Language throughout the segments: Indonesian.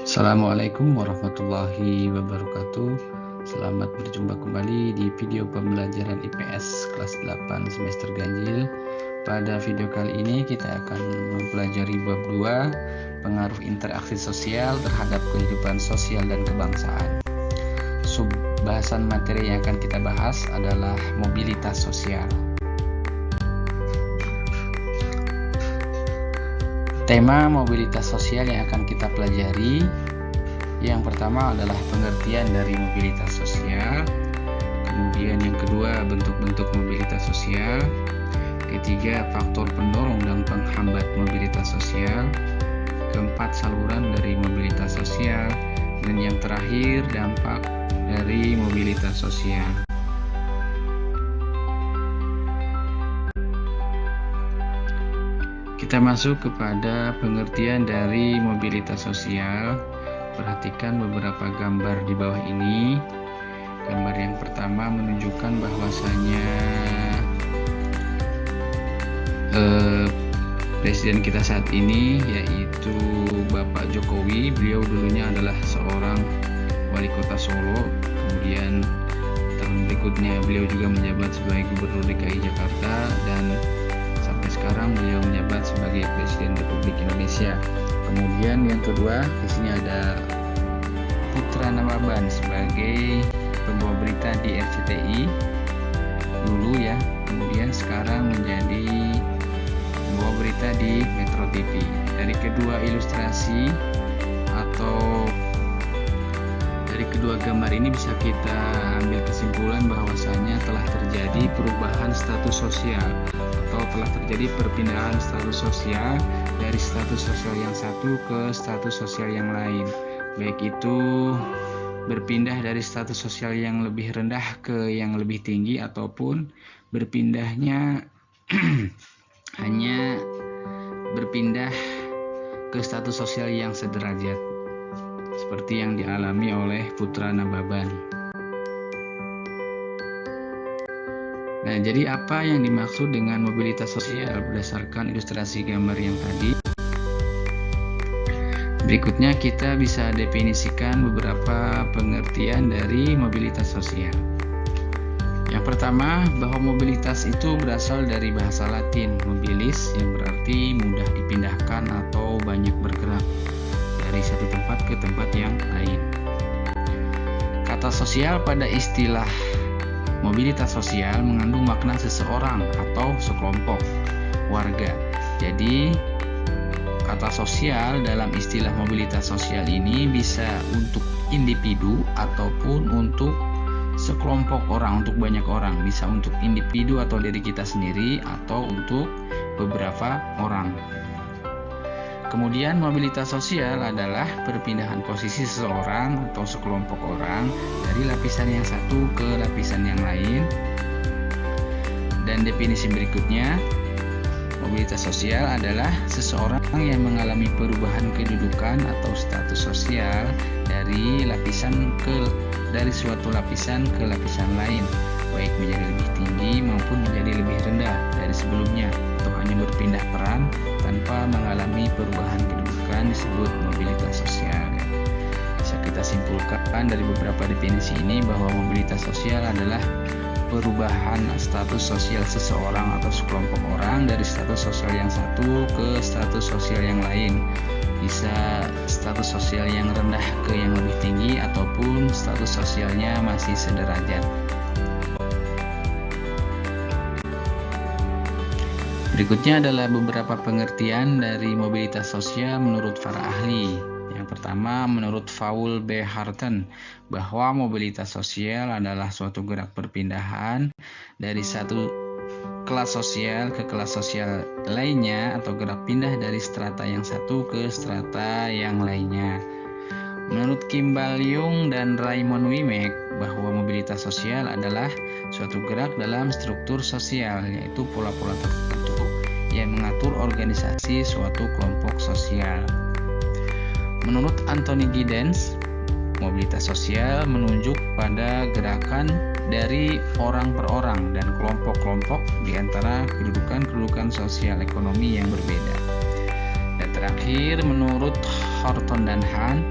Assalamualaikum warahmatullahi wabarakatuh. Selamat berjumpa kembali di video pembelajaran IPS kelas 8 semester ganjil. Pada video kali ini kita akan mempelajari bab 2, pengaruh interaksi sosial terhadap kehidupan sosial dan kebangsaan. Bahasan materi yang akan kita bahas adalah mobilitas sosial. Tema mobilitas sosial yang akan kita pelajari, yang pertama adalah pengertian dari mobilitas sosial, kemudian yang kedua bentuk-bentuk mobilitas sosial, ketiga faktor pendorong dan penghambat mobilitas sosial, keempat saluran dari mobilitas sosial, dan yang terakhir dampak dari mobilitas sosial. Kita masuk kepada pengertian dari mobilitas sosial. Perhatikan beberapa gambar di bawah ini. Gambar yang pertama menunjukkan bahwasanya presiden kita saat ini yaitu Bapak Jokowi. Beliau dulunya adalah seorang wali kota Solo. Kemudian tahun berikutnya beliau juga menjabat sebagai Gubernur DKI Jakarta dan sampai sekarang beliau menjabat sebagai Presiden Republik Indonesia. Kemudian yang kedua, di sini ada Putra Nababan sebagai pembawa berita di RCTI dulu ya. Kemudian sekarang menjadi pembawa berita di Metro TV. Dari kedua ilustrasi atau dari kedua gambar ini bisa kita ambil kesimpulan bahwasanya telah terjadi perubahan status sosial atau telah terjadi perpindahan status sosial dari status sosial yang satu ke status sosial yang lain, baik itu berpindah dari status sosial yang lebih rendah ke yang lebih tinggi ataupun berpindahnya hanya berpindah ke status sosial yang sederajat seperti yang dialami oleh Putra Nababan. Nah, jadi apa yang dimaksud dengan mobilitas sosial berdasarkan ilustrasi gambar yang tadi? Berikutnya kita bisa definisikan beberapa pengertian dari mobilitas sosial. Yang pertama, bahwa mobilitas itu berasal dari bahasa Latin mobilis yang berarti mudah dipindahkan atau banyak bergerak dari satu tempat ke tempat yang lain. Kata sosial pada istilah mobilitas sosial mengandung makna seseorang atau sekelompok warga. Jadi, kata sosial dalam istilah mobilitas sosial ini bisa untuk individu ataupun untuk sekelompok orang, untuk banyak orang. Bisa untuk individu atau diri kita sendiri atau untuk beberapa orang. Kemudian mobilitas sosial adalah perpindahan posisi seseorang atau sekelompok orang dari lapisan yang satu ke lapisan yang lain. Dan definisi berikutnya, mobilitas sosial adalah seseorang yang mengalami perubahan kedudukan atau status sosial dari suatu lapisan ke lapisan lain, baik menjadi lebih tinggi maupun menjadi lebih rendah dari sebelumnya, atau hanya berpindah peran tanpa mengalami perubahan kedudukan disebut mobilitas sosial. Bisa kita simpulkan dari beberapa definisi ini bahwa mobilitas sosial adalah perubahan status sosial seseorang atau sekelompok orang dari status sosial yang satu ke status sosial yang lain. Bisa status sosial yang rendah ke yang lebih tinggi ataupun status sosialnya masih sederajat. Berikutnya adalah beberapa pengertian dari mobilitas sosial menurut para ahli. Yang pertama, menurut Paul B. Harten, bahwa mobilitas sosial adalah suatu gerak perpindahan dari satu kelas sosial ke kelas sosial lainnya atau gerak pindah dari strata yang satu ke strata yang lainnya. Menurut Kimball Young dan Raymond Wimek, bahwa mobilitas sosial adalah suatu gerak dalam struktur sosial, yaitu pola-pola tertentu yang mengatur organisasi suatu kelompok sosial. Menurut Anthony Giddens, mobilitas sosial menunjuk pada gerakan dari orang per orang dan kelompok-kelompok di antara kedudukan sosial ekonomi yang berbeda. Dan terakhir, menurut Horton dan Hahn,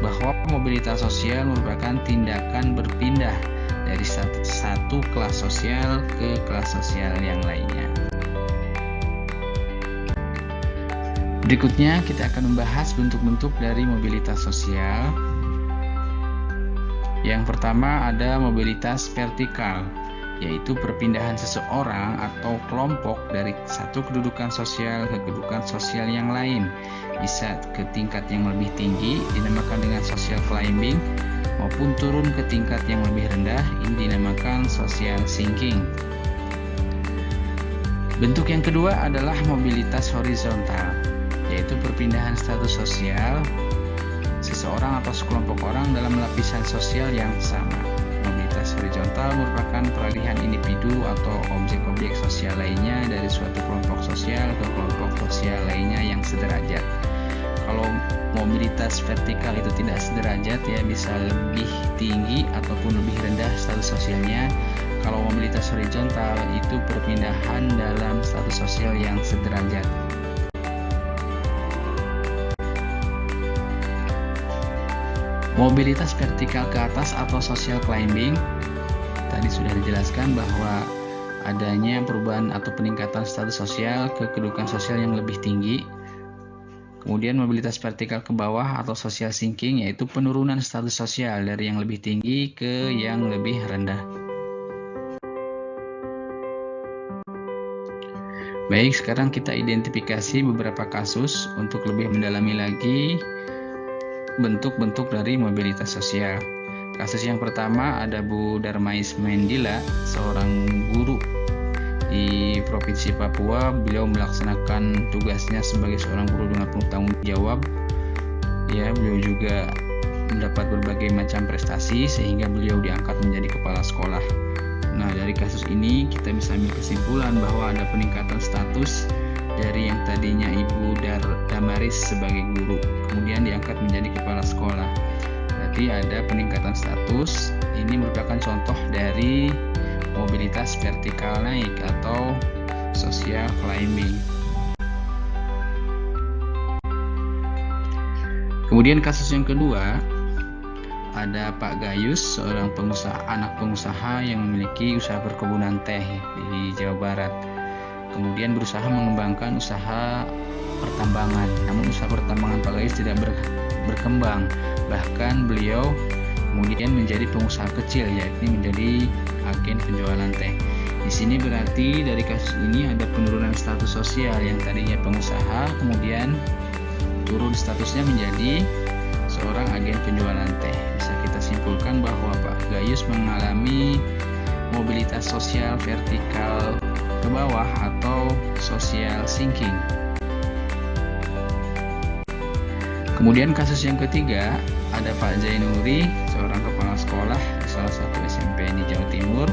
bahwa mobilitas sosial merupakan tindakan berpindah dari satu kelas sosial ke kelas sosial yang lainnya. Berikutnya kita akan membahas bentuk-bentuk dari mobilitas sosial. Yang pertama ada mobilitas vertikal, yaitu perpindahan seseorang atau kelompok dari satu kedudukan sosial ke kedudukan sosial yang lain, bisa ke tingkat yang lebih tinggi dinamakan dengan social climbing, maupun turun ke tingkat yang lebih rendah ini dinamakan social sinking. Bentuk yang kedua adalah mobilitas horizontal, yaitu perpindahan status sosial seseorang atau sekelompok orang dalam lapisan sosial yang sama. Mobilitas horizontal merupakan peralihan individu atau objek-objek sosial lainnya dari suatu kelompok sosial ke kelompok sosial lainnya yang sederajat. Kalau mobilitas vertikal itu tidak sederajat, ya bisa lebih tinggi ataupun lebih rendah status sosialnya. Kalau mobilitas horizontal itu perpindahan dalam status sosial yang sederajat. Mobilitas vertikal ke atas atau social climbing, tadi sudah dijelaskan bahwa adanya perubahan atau peningkatan status sosial ke kedudukan sosial yang lebih tinggi. Kemudian mobilitas vertikal ke bawah atau social sinking, yaitu penurunan status sosial dari yang lebih tinggi ke yang lebih rendah. Baik, sekarang kita identifikasi beberapa kasus untuk lebih mendalami lagi bentuk-bentuk dari mobilitas sosial. Kasus yang pertama ada Bu Darmais Mendila, seorang guru di Provinsi Papua. Beliau melaksanakan tugasnya sebagai seorang guru dengan penuh tanggung jawab. Ya, beliau juga mendapat berbagai macam prestasi sehingga beliau diangkat menjadi kepala sekolah. Nah, dari kasus ini kita bisa ambil kesimpulan bahwa ada peningkatan status dari yang tadinya Ibu Damaris sebagai guru, kemudian diangkat menjadi kepala sekolah. Berarti ada peningkatan status. Ini merupakan contoh dari mobilitas vertikal naik atau social climbing. Kemudian kasus yang kedua, ada Pak Gayus, seorang anak pengusaha yang memiliki usaha perkebunan teh di Jawa Barat. Kemudian berusaha mengembangkan usaha pertambangan. Namun usaha pertambangan Pak Gayus tidak berkembang. Bahkan beliau kemudian menjadi pengusaha kecil, yakni menjadi agen penjualan teh. Di sini berarti dari kasus ini ada penurunan status sosial, yang tadinya pengusaha kemudian turun statusnya menjadi seorang agen penjualan teh. Bisa kita simpulkan bahwa Pak Gayus mengalami mobilitas sosial vertikal ke bawah atau social sinking. Kemudian kasus yang ketiga ada Pak Zainuri, seorang kepala sekolah di salah satu SMP di Jawa Timur.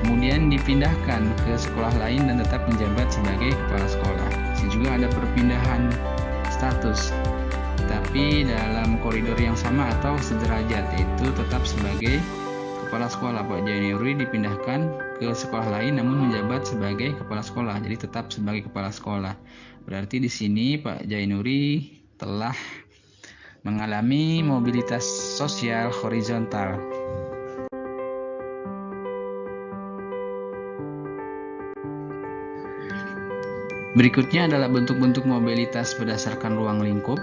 Kemudian dipindahkan ke sekolah lain dan tetap menjabat sebagai kepala sekolah. Di sini juga ada perpindahan status, tapi dalam koridor yang sama atau sederajat, yaitu tetap sebagai kepala sekolah. Pak Zainuri dipindahkan ke sekolah lain namun menjabat sebagai kepala sekolah, jadi tetap sebagai kepala sekolah. Berarti di sini Pak Zainuri telah mengalami mobilitas sosial horizontal. Berikutnya adalah bentuk-bentuk mobilitas berdasarkan ruang lingkup.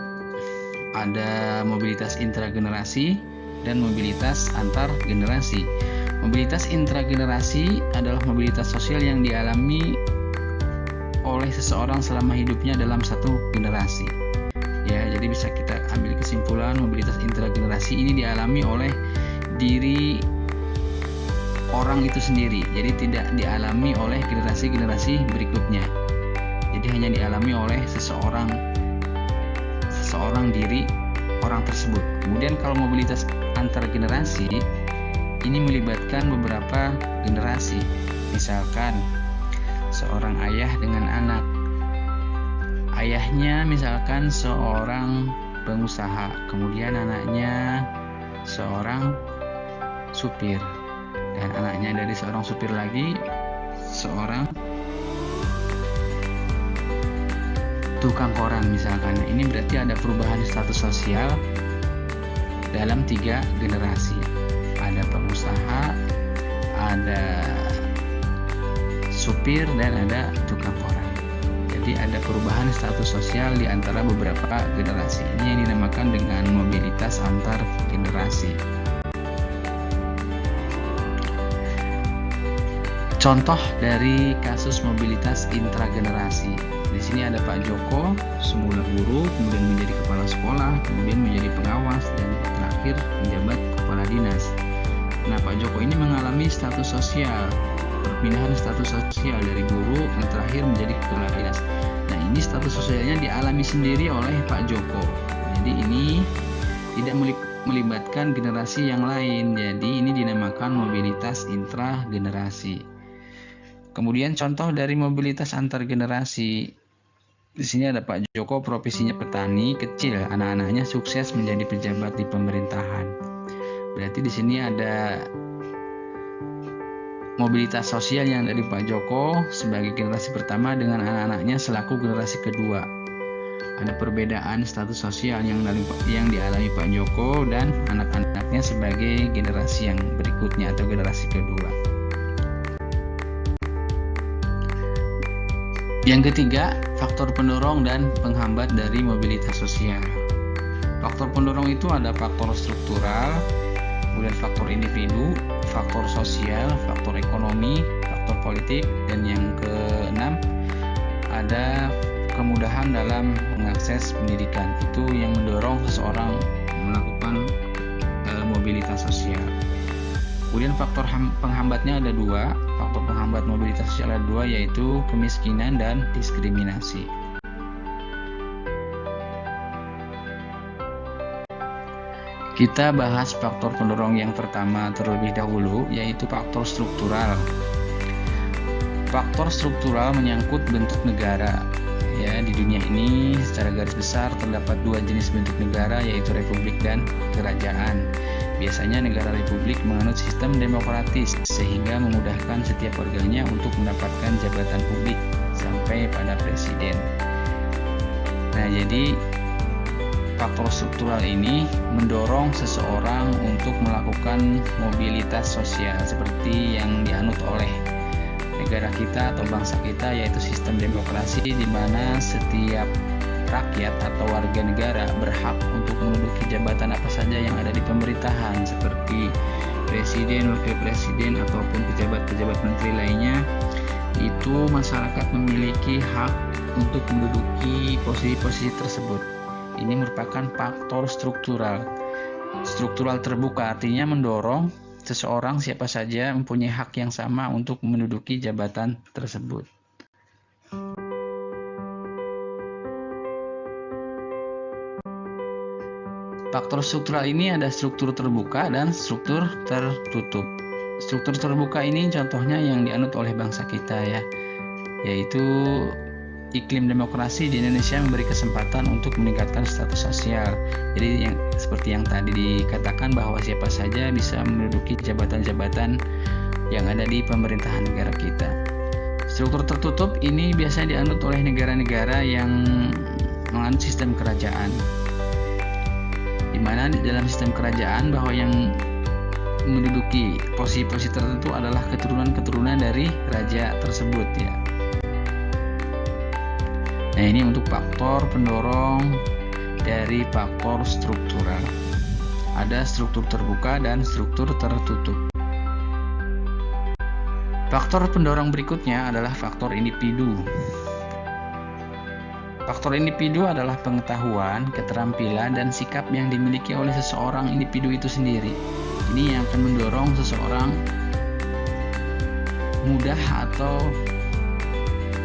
Ada mobilitas intragenerasi dan mobilitas antar generasi. Mobilitas intragenerasi adalah mobilitas sosial yang dialami oleh seseorang selama hidupnya dalam satu generasi. Ya, jadi bisa kita ambil kesimpulan mobilitas intragenerasi ini dialami oleh diri orang itu sendiri. Jadi tidak dialami oleh generasi-generasi berikutnya. Jadi hanya dialami oleh seseorang diri orang tersebut. Kemudian kalau mobilitas antar generasi ini melibatkan beberapa generasi. Misalkan seorang ayah dengan anak. Ayahnya misalkan seorang pengusaha, kemudian anaknya seorang supir, dan anaknya dari seorang supir lagi seorang tukang koran misalkan. Ini berarti ada perubahan status sosial dalam 3 generasi. Ada pengusaha, ada supir, dan ada tukang koran. Jadi ada perubahan status sosial di antara beberapa generasi. Ini yang dinamakan dengan mobilitas antar generasi. Contoh dari kasus mobilitas intragenerasi. Di sini ada Pak Joko, semula guru, kemudian menjadi kepala sekolah, kemudian menjadi pengawas, dan terakhir menjabat kepala dinas. Nah, Pak Joko ini mengalami status sosial, perpindahan status sosial dari guru yang terakhir menjadi kepala dinas. Nah, ini status sosialnya dialami sendiri oleh Pak Joko. Jadi ini tidak melibatkan generasi yang lain. Jadi ini dinamakan mobilitas intragenerasi. Kemudian contoh dari mobilitas antar generasi. Di sini ada Pak Joko, profesinya petani, kecil, anak-anaknya sukses menjadi pejabat di pemerintahan. Berarti di sini ada mobilitas sosial yang dari Pak Joko sebagai generasi pertama dengan anak-anaknya selaku generasi kedua. Ada perbedaan status sosial yang dialami Pak Joko dan anak-anaknya sebagai generasi yang berikutnya atau generasi kedua. Yang ketiga, faktor pendorong dan penghambat dari mobilitas sosial. Faktor pendorong itu ada faktor struktural, kemudian faktor individu, faktor sosial, faktor ekonomi, faktor politik, dan yang keenam ada kemudahan dalam mengakses pendidikan. Itu yang mendorong seseorang melakukan mobilitas sosial. Kemudian faktor penghambatnya ada 2. Faktor penghambat mobilitas sosial ada 2, yaitu kemiskinan dan diskriminasi. Kita bahas faktor pendorong yang pertama terlebih dahulu, yaitu faktor struktural. Faktor struktural menyangkut bentuk negara. Ya, di dunia ini secara garis besar terdapat 2 jenis bentuk negara, yaitu republik dan kerajaan. Biasanya negara republik menganut sistem demokratis sehingga memudahkan setiap warganya untuk mendapatkan jabatan publik sampai pada presiden. Nah, jadi faktor struktural ini mendorong seseorang untuk melakukan mobilitas sosial seperti yang dianut oleh negara kita atau bangsa kita, yaitu sistem demokrasi di mana setiap rakyat atau warga negara berhak untuk menduduki jabatan apa saja yang ada di pemerintahan seperti presiden, wakil presiden, ataupun pejabat-pejabat menteri lainnya. Itu masyarakat memiliki hak untuk menduduki posisi-posisi tersebut. Ini merupakan faktor struktural. Struktural terbuka artinya mendorong seseorang siapa saja mempunyai hak yang sama untuk menduduki jabatan tersebut. Faktor struktural ini ada struktur terbuka dan struktur tertutup. Struktur terbuka ini contohnya yang dianut oleh bangsa kita ya, yaitu iklim demokrasi di Indonesia memberi kesempatan untuk meningkatkan status sosial. Jadi seperti yang tadi dikatakan bahwa siapa saja bisa menduduki jabatan-jabatan yang ada di pemerintahan negara kita. Struktur tertutup ini biasanya dianut oleh negara-negara yang menganut sistem kerajaan, di mana di dalam sistem kerajaan bahwa yang menduduki posisi-posisi tertentu adalah keturunan-keturunan dari raja tersebut ya. Nah, ini untuk faktor pendorong dari faktor struktural. Ada struktur terbuka dan struktur tertutup. Faktor pendorong berikutnya adalah faktor individu. Faktor individu adalah pengetahuan, keterampilan, dan sikap yang dimiliki oleh seseorang individu itu sendiri. Ini yang akan mendorong seseorang mudah atau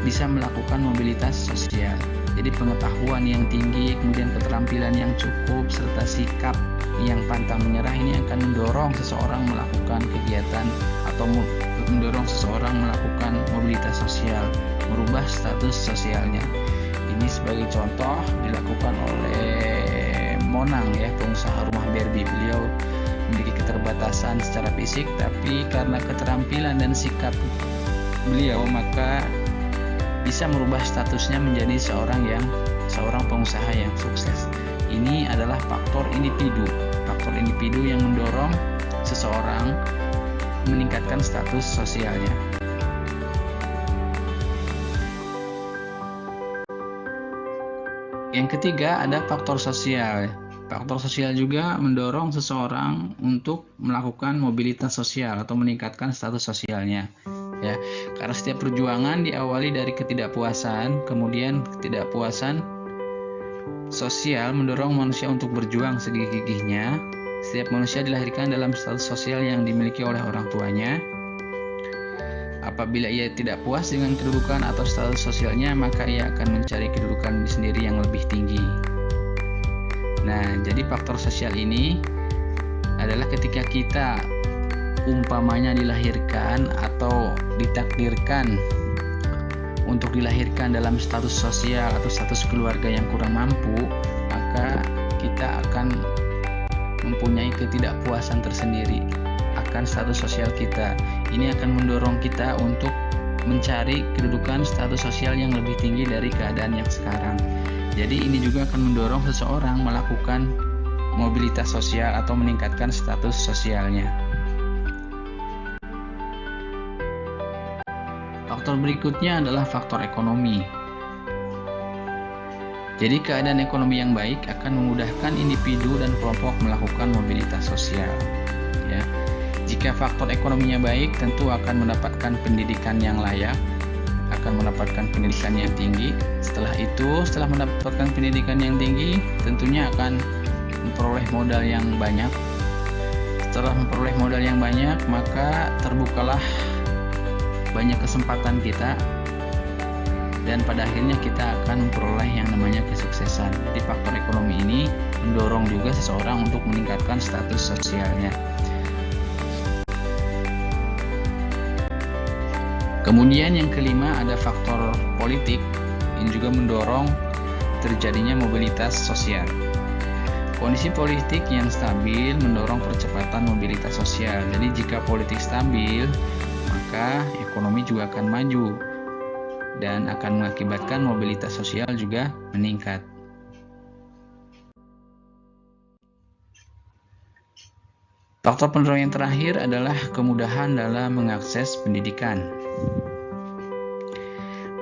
bisa melakukan mobilitas sosial. Jadi pengetahuan yang tinggi, kemudian keterampilan yang cukup, serta sikap yang pantang menyerah ini akan mendorong seseorang melakukan kegiatan atau mendorong seseorang melakukan mobilitas sosial, merubah status sosialnya. Ini sebagai contoh dilakukan oleh Monang ya, pengusaha rumah Barbie. Beliau memiliki keterbatasan secara fisik, tapi karena keterampilan dan sikap beliau maka bisa merubah statusnya menjadi seorang pengusaha yang sukses. ini adalah faktor individu. Faktor individu yang mendorong seseorang meningkatkan status sosialnya. Yang ketiga ada faktor sosial. Faktor sosial juga mendorong seseorang untuk melakukan mobilitas sosial atau meningkatkan status sosialnya. Ya, karena setiap perjuangan diawali dari ketidakpuasan, kemudian ketidakpuasan sosial mendorong manusia untuk berjuang segigih-gigihnya. Setiap manusia dilahirkan dalam status sosial yang dimiliki oleh orang tuanya. Apabila ia tidak puas dengan kedudukan atau status sosialnya, maka ia akan mencari kedudukan sendiri yang lebih tinggi. Nah, jadi faktor sosial ini adalah ketika kita umpamanya dilahirkan atau ditakdirkan untuk dilahirkan dalam status sosial atau status keluarga yang kurang mampu, maka kita akan mempunyai ketidakpuasan tersendiri akan status sosial kita. Ini akan mendorong kita untuk mencari kedudukan status sosial yang lebih tinggi dari keadaan yang sekarang. Jadi ini juga akan mendorong seseorang melakukan mobilitas sosial atau meningkatkan status sosialnya. Faktor berikutnya adalah faktor ekonomi. Jadi keadaan ekonomi yang baik akan memudahkan individu dan kelompok melakukan mobilitas sosial. Ya. Jika faktor ekonominya baik, tentu akan mendapatkan pendidikan yang layak, akan mendapatkan pendidikan yang tinggi. Setelah itu, setelah mendapatkan pendidikan yang tinggi, tentunya akan memperoleh modal yang banyak. Setelah memperoleh modal yang banyak, maka terbukalah banyak kesempatan kita, dan pada akhirnya kita akan memperoleh yang namanya kesuksesan. Jadi faktor ekonomi ini mendorong juga seseorang untuk meningkatkan status sosialnya. Kemudian yang kelima ada faktor politik, yang juga mendorong terjadinya mobilitas sosial. Kondisi politik yang stabil mendorong percepatan mobilitas sosial. Jadi jika politik stabil, maka ekonomi juga akan maju dan akan mengakibatkan mobilitas sosial juga meningkat. Faktor pendorong yang terakhir adalah kemudahan dalam mengakses pendidikan.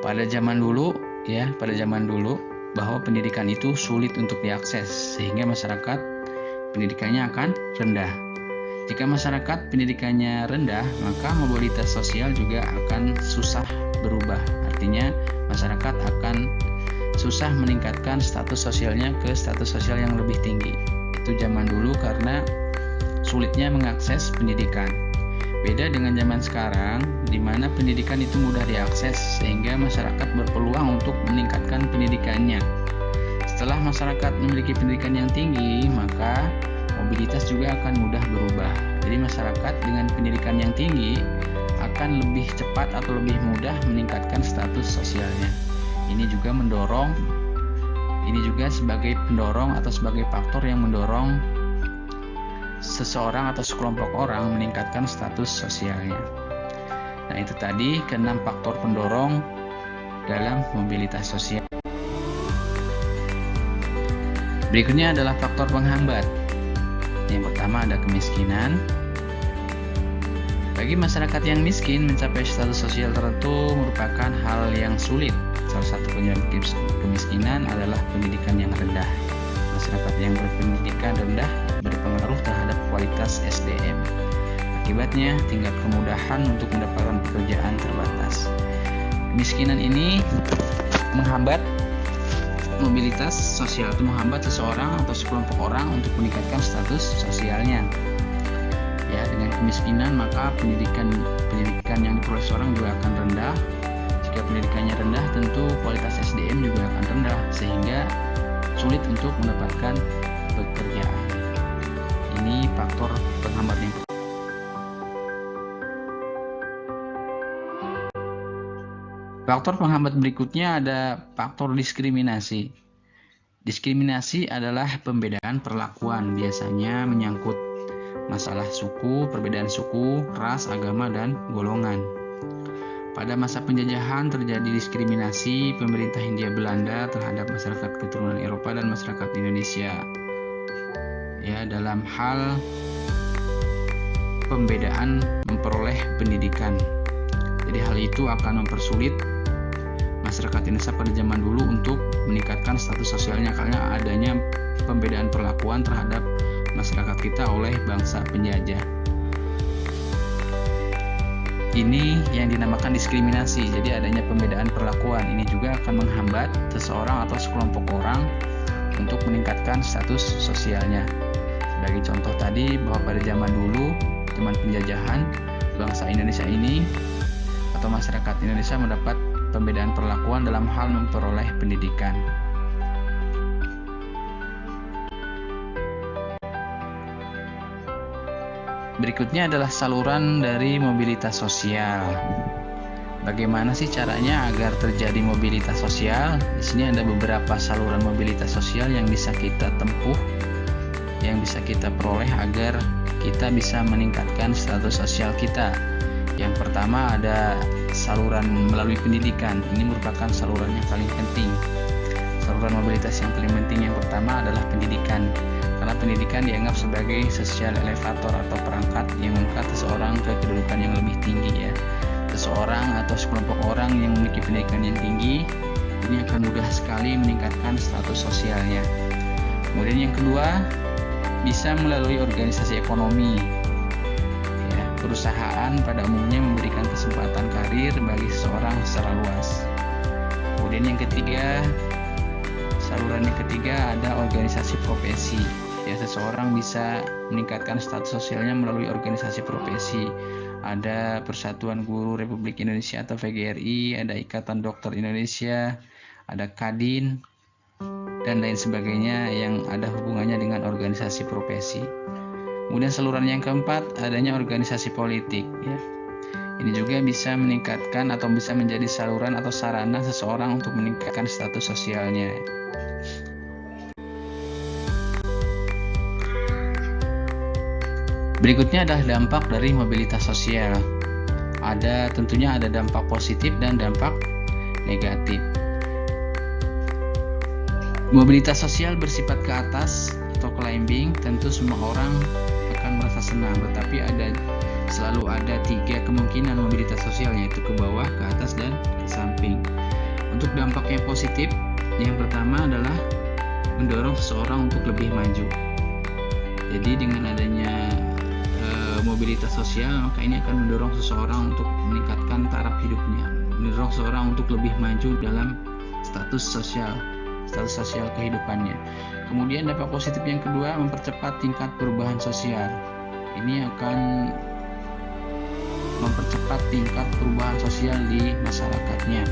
Pada zaman dulu bahwa pendidikan itu sulit untuk diakses, sehingga masyarakat pendidikannya akan rendah. Jika masyarakat pendidikannya rendah, maka mobilitas sosial juga akan susah berubah. Artinya masyarakat akan susah meningkatkan status sosialnya ke status sosial yang lebih tinggi. Itu zaman dulu karena sulitnya mengakses pendidikan. Beda dengan zaman sekarang, di mana pendidikan itu mudah diakses, sehingga masyarakat berpeluang untuk meningkatkan pendidikannya. Setelah masyarakat memiliki pendidikan yang tinggi, maka mobilitas juga akan mudah berubah. Jadi masyarakat dengan pendidikan yang tinggi akan lebih cepat atau lebih mudah meningkatkan status sosialnya. Ini juga sebagai pendorong atau sebagai faktor yang mendorong seseorang atau sekelompok orang meningkatkan status sosialnya. Nah, itu tadi ke-6 faktor pendorong dalam mobilitas sosial. Berikutnya adalah faktor penghambat. Yang pertama ada kemiskinan. Bagi masyarakat yang miskin, mencapai status sosial tertentu merupakan hal yang sulit. Salah satu penyebab kemiskinan adalah pendidikan yang rendah. Masyarakat yang berpendidikan rendah berpengaruh terhadap kualitas SDM. Akibatnya, tingkat kemudahan untuk mendapatkan pekerjaan terbatas. Kemiskinan ini menghambat mobilitas sosial, itu menghambat seseorang atau sekelompok orang untuk meningkatkan status sosialnya. Ya, dengan kemiskinan maka pendidikan yang diperoleh seorang juga akan rendah. Jika pendidikannya rendah, tentu kualitas SDM juga akan rendah, sehingga sulit untuk mendapatkan pekerjaan. Ini faktor penghambat yang pertama. Faktor penghambat berikutnya ada faktor diskriminasi. Diskriminasi adalah pembedaan perlakuan, biasanya menyangkut masalah suku, perbedaan suku, ras, agama, dan golongan. Pada masa penjajahan terjadi diskriminasi pemerintah Hindia Belanda terhadap masyarakat keturunan Eropa kepada masyarakat Indonesia ya dalam hal pembedaan memperoleh pendidikan. Jadi hal itu akan mempersulit masyarakat Indonesia pada zaman dulu untuk meningkatkan status sosialnya karena adanya pembedaan perlakuan terhadap masyarakat kita oleh bangsa penjajah. Ini yang dinamakan diskriminasi. Jadi adanya pembedaan perlakuan ini juga akan menghambat seseorang atau sekelompok orang untuk meningkatkan status sosialnya. Sebagai contoh tadi bahwa pada zaman dulu, zaman penjajahan, bangsa Indonesia ini atau masyarakat Indonesia mendapat pembedaan perlakuan dalam hal memperoleh pendidikan. Berikutnya adalah saluran dari mobilitas sosial. Bagaimana sih caranya agar terjadi mobilitas sosial? Di sini ada beberapa saluran mobilitas sosial yang bisa kita tempuh, yang bisa kita peroleh agar kita bisa meningkatkan status sosial kita. Yang pertama ada saluran melalui pendidikan. Ini merupakan saluran yang paling penting. Saluran mobilitas yang paling penting yang pertama adalah pendidikan. Karena pendidikan dianggap sebagai social elevator atau perangkat yang mengangkat seseorang ke kedudukan yang lebih tinggi ya. Seseorang atau sekelompok orang yang memiliki pendidikan yang tinggi ini akan mudah sekali meningkatkan status sosialnya. Kemudian yang kedua, bisa melalui organisasi ekonomi. Ya, perusahaan pada umumnya memberikan kesempatan karir bagi seseorang secara luas. Kemudian yang ketiga, saluran yang ketiga ada organisasi profesi. Ya, seseorang bisa meningkatkan status sosialnya melalui organisasi profesi. Ada Persatuan Guru Republik Indonesia atau PGRI, ada Ikatan Dokter Indonesia, ada Kadin, dan lain sebagainya yang ada hubungannya dengan organisasi profesi. Kemudian saluran yang keempat adanya organisasi politik ya. Ini juga bisa meningkatkan atau bisa menjadi saluran atau sarana seseorang untuk meningkatkan status sosialnya. Berikutnya adalah dampak dari mobilitas sosial. Tentunya ada dampak positif dan dampak negatif. Mobilitas sosial bersifat ke atas atau climbing, tentu semua orang akan merasa senang, tetapi selalu ada 3 kemungkinan mobilitas sosial, yaitu ke bawah, ke atas, dan ke samping. Untuk dampak yang positif, yang pertama adalah mendorong seseorang untuk lebih maju. Jadi dengan adanya mobilitas sosial, maka ini akan mendorong seseorang untuk meningkatkan taraf hidupnya, mendorong seseorang untuk lebih maju dalam status sosial kehidupannya. Kemudian dampak positif yang kedua, mempercepat tingkat perubahan sosial. Ini akan mempercepat tingkat perubahan sosial di masyarakatnya.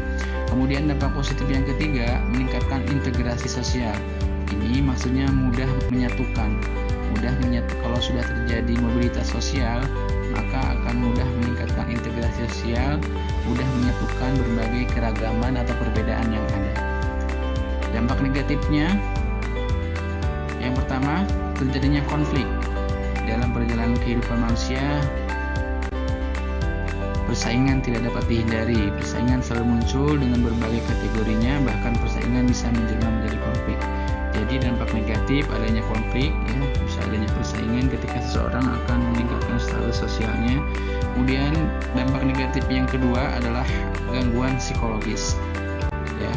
Kemudian dampak positif yang ketiga, meningkatkan integrasi sosial. Ini maksudnya mudah menyatukan. Kalau sudah terjadi mobilitas sosial, maka akan mudah meningkatkan integrasi sosial, mudah menyatukan berbagai keragaman atau perbedaan yang ada. Dampak negatifnya, yang pertama, terjadinya konflik dalam perjalanan kehidupan manusia. Persaingan tidak dapat dihindari. Persaingan selalu muncul dengan berbagai kategorinya, bahkan persaingan bisa menjelma menjadi konflik. Jadi dampak negatif adanya konflik ya, bisa adanya persaingan ketika seseorang akan meningkatkan status sosialnya. Kemudian dampak negatif yang kedua adalah gangguan psikologis ya,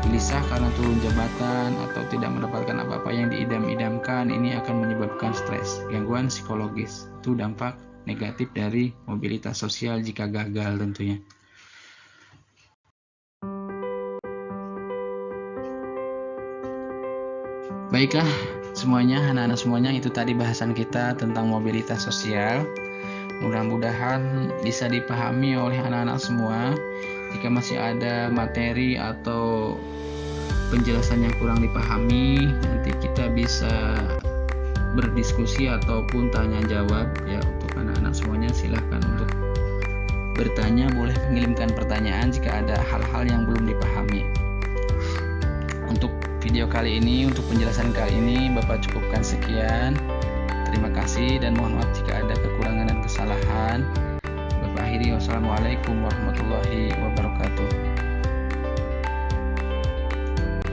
gelisah karena turun jabatan atau tidak mendapatkan apa-apa yang diidam-idamkan. Ini akan menyebabkan stres. Gangguan psikologis itu dampak negatif dari mobilitas sosial jika gagal tentunya. Baiklah semuanya, anak-anak semuanya, itu tadi bahasan kita tentang mobilitas sosial. Mudah-mudahan bisa dipahami oleh anak-anak semua. Jika masih ada materi atau penjelasan yang kurang dipahami, nanti kita bisa berdiskusi ataupun tanya jawab ya. Untuk anak-anak semuanya silahkan untuk bertanya, boleh mengirimkan pertanyaan jika ada hal-hal yang belum dipahami. Untuk video kali ini, untuk penjelasan kali ini Bapak cukupkan sekian. Terima kasih dan mohon maaf jika ada kekurangan dan kesalahan. Bapak akhiri, wassalamualaikum warahmatullahi wabarakatuh.